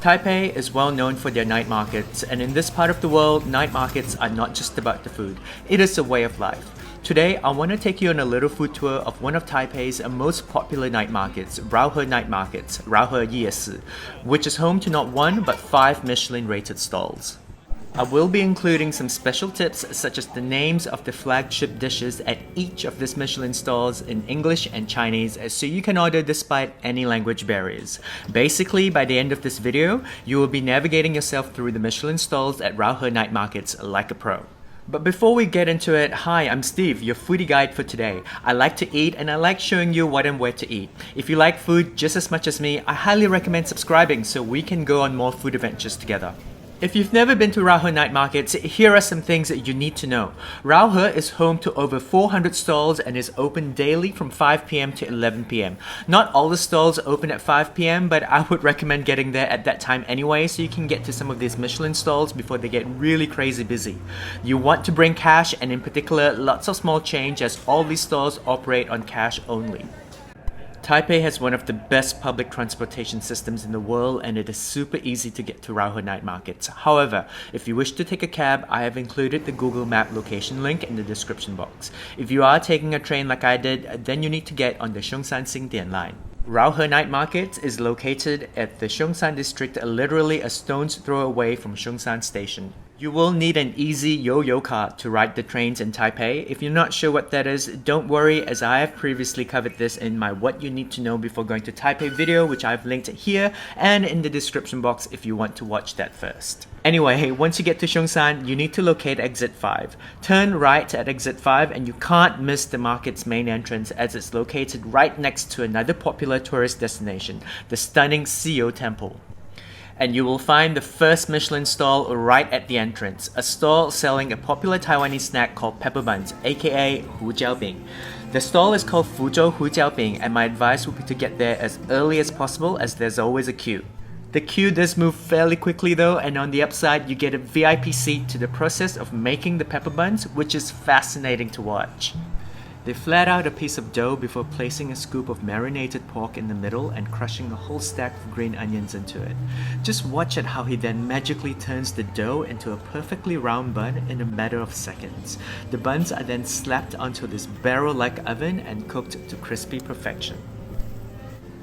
Taipei is well known for their night markets, and in this part of the world, night markets are not just about the food, it is a way of life. Today, I want to take you on a little food tour of one of Taipei's most popular night markets, Raohe Night Markets, Raohe Night, which is home to not one but 5 Michelin-rated stalls. I will be including some special tips such as the names of the flagship dishes at each of these Michelin stalls in English and Chinese so you can order despite any language barriers. Basically, by the end of this video, you will be navigating yourself through the Michelin stalls at Raohe Night Markets like a pro. But before we get into it, hi, I'm Steve, your foodie guide for today. I like to eat and I like showing you what and where to eat. If you like food just as much as me, I highly recommend subscribing so we can go on more food adventures together. If you've never been to Raohe Night Markets, here are some things that you need to know. Raohe is home to over 400 stalls and is open daily from 5 p.m. to 11 p.m. Not all the stalls open at 5 p.m., but I would recommend getting there at that time anyway so you can get to some of these Michelin stalls before they get really crazy busy. You want to bring cash and in particular lots of small change as all these stalls operate on cash only. Taipei has one of the best public transportation systems in the world and it is super easy to get to Raohe Night Markets. However, if you wish to take a cab, I have included the Google Map location link in the description box. If you are taking a train like I did, then you need to get on the Xiongsan Xingdian line. Raohe Night Market is located at the Xiongsan district, literally a stone's throw away from Xiongsan Station. You will need an easy yo-yo cart to ride the trains in Taipei. If you're not sure what that is, don't worry as I have previously covered this in my What You Need to Know Before Going to Taipei video, which I've linked here and in the description box if you want to watch that first. Anyway, once you get to Xiongsan, you need to locate exit 5. Turn right at exit 5 and you can't miss the market's main entrance as it's located right next to another popular tourist destination, the stunning Siyou Temple. And you will find the first Michelin stall right at the entrance, a stall selling a popular Taiwanese snack called pepper buns, aka hujiaobing. The stall is called Fuzhou hujiaobing and my advice would be to get there as early as possible as there's always a queue. The queue does move fairly quickly though, and on the upside you get a VIP seat to the process of making the pepper buns, which is fascinating to watch. They flat out a piece of dough before placing a scoop of marinated pork in the middle and crushing a whole stack of green onions into it. Just watch at how he then magically turns the dough into a perfectly round bun in a matter of seconds. The buns are then slapped onto this barrel-like oven and cooked to crispy perfection.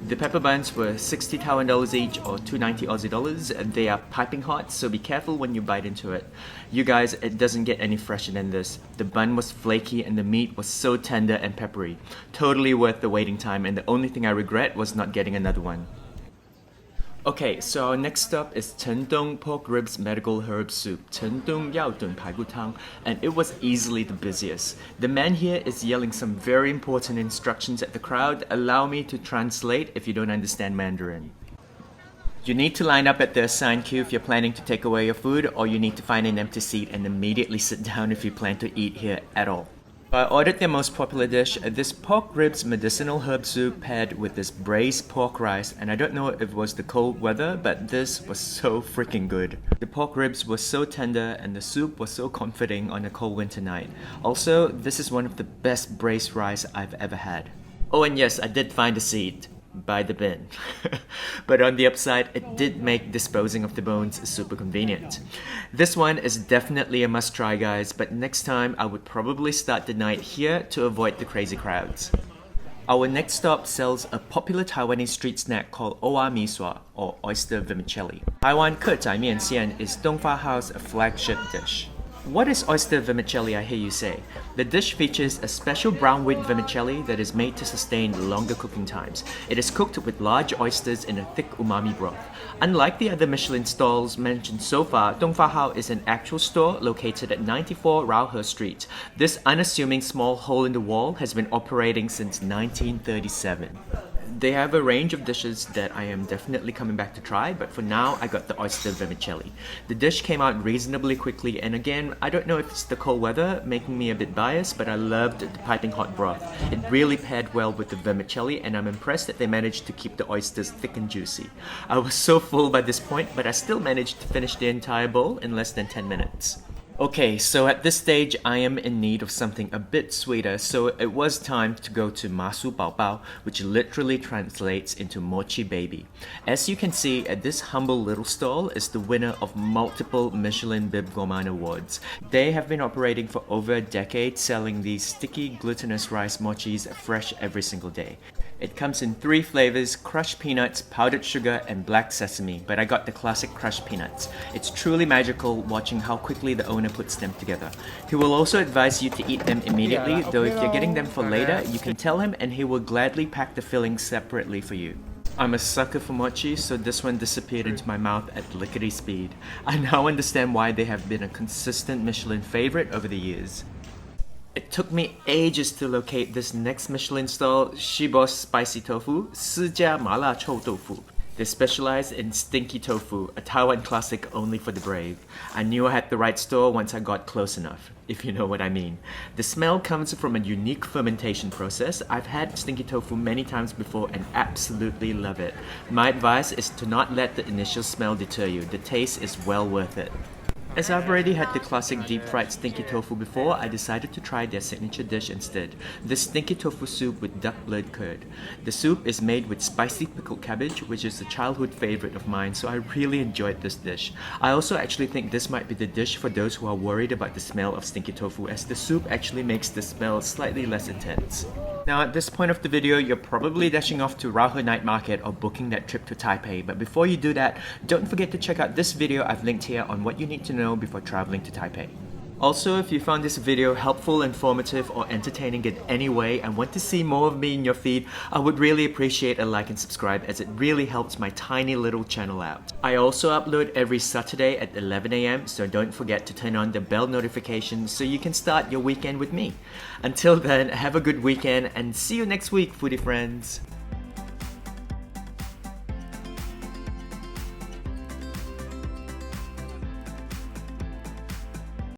The pepper buns were 60 Taiwan dollars each or 290 Aussie dollars. They are piping hot, so be careful when you bite into it. You guys, it doesn't get any fresher than this. The bun was flaky and the meat was so tender and peppery. Totally worth the waiting time, and the only thing I regret was not getting another one. Okay, so our next stop is Chengdong Pork Ribs Medical Herb Soup, Chengdong Yaodun Paigu Tang, and it was easily the busiest. The man here is yelling some very important instructions at the crowd. Allow me to translate if you don't understand Mandarin. You need to line up at the assigned queue if you're planning to take away your food, or you need to find an empty seat and immediately sit down if you plan to eat here at all. I ordered their most popular dish, this pork ribs medicinal herb soup paired with this braised pork rice, and I don't know if it was the cold weather, but this was so freaking good. The pork ribs were so tender and the soup was so comforting on a cold winter night. Also, this is one of the best braised rice I've ever had. Oh, and yes, I did find a seat by the bin. But on the upside, it did make disposing of the bones super convenient. This one is definitely a must try, guys, but next time I would probably start the night here to avoid the crazy crowds. Our next stop sells a popular Taiwanese street snack called Owa Misua or Oyster Vermicelli. Taiwan Ke Mian Xian is Dongfa Hao's flagship dish. What is oyster vermicelli, I hear you say? The dish features a special brown wheat vermicelli that is made to sustain longer cooking times. It is cooked with large oysters in a thick umami broth. Unlike the other Michelin stalls mentioned so far, Dongfa Hao is an actual store located at 94 Raohe Street. This unassuming small hole in the wall has been operating since 1937. They have a range of dishes that I am definitely coming back to try, but for now I got the oyster vermicelli. The dish came out reasonably quickly, and again, I don't know if it's the cold weather making me a bit biased, but I loved the piping hot broth. It really paired well with the vermicelli, and I'm impressed that they managed to keep the oysters thick and juicy. I was so full by this point, but I still managed to finish the entire bowl in less than 10 minutes. Okay, so at this stage, I am in need of something a bit sweeter, so it was time to go to Masu Bao Bao, which literally translates into Mochi Baby. As you can see, this humble little stall is the winner of multiple Michelin Bib Gourmand awards. They have been operating for over a decade, selling these sticky glutinous rice mochis fresh every single day. It comes in 3 flavors: crushed peanuts, powdered sugar, and black sesame, but I got the classic crushed peanuts. It's truly magical watching how quickly the owner puts them together. He will also advise you to eat them immediately, though if you're getting them for later, you can tell him and he will gladly pack the fillings separately for you. I'm a sucker for mochi, so this one disappeared into my mouth at lickety speed. I now understand why they have been a consistent Michelin favorite over the years. It took me ages to locate this next Michelin stall, Shibo's Spicy Tofu, Sijia Mala Chou Tofu. They specialize in Stinky Tofu, a Taiwan classic only for the brave. I knew I had the right store once I got close enough, if you know what I mean. The smell comes from a unique fermentation process. I've had Stinky Tofu many times before and absolutely love it. My advice is to not let the initial smell deter you. The taste is well worth it. As I've already had the classic deep-fried Stinky Tofu before, I decided to try their signature dish instead, the Stinky Tofu soup with duck blood curd. The soup is made with spicy pickled cabbage, which is a childhood favorite of mine, so I really enjoyed this dish. I also actually think this might be the dish for those who are worried about the smell of Stinky Tofu, as the soup actually makes the smell slightly less intense. Now at this point of the video, you're probably dashing off to Raohe Night Market or booking that trip to Taipei, but before you do that, don't forget to check out this video I've linked here on what you need to know before traveling to Taipei. Also, if you found this video helpful, informative, or entertaining in any way and want to see more of me in your feed, I would really appreciate a like and subscribe, as it really helps my tiny little channel out. I also upload every Saturday at 11 AM, so don't forget to turn on the bell notification so you can start your weekend with me. Until then, have a good weekend and see you next week, foodie friends!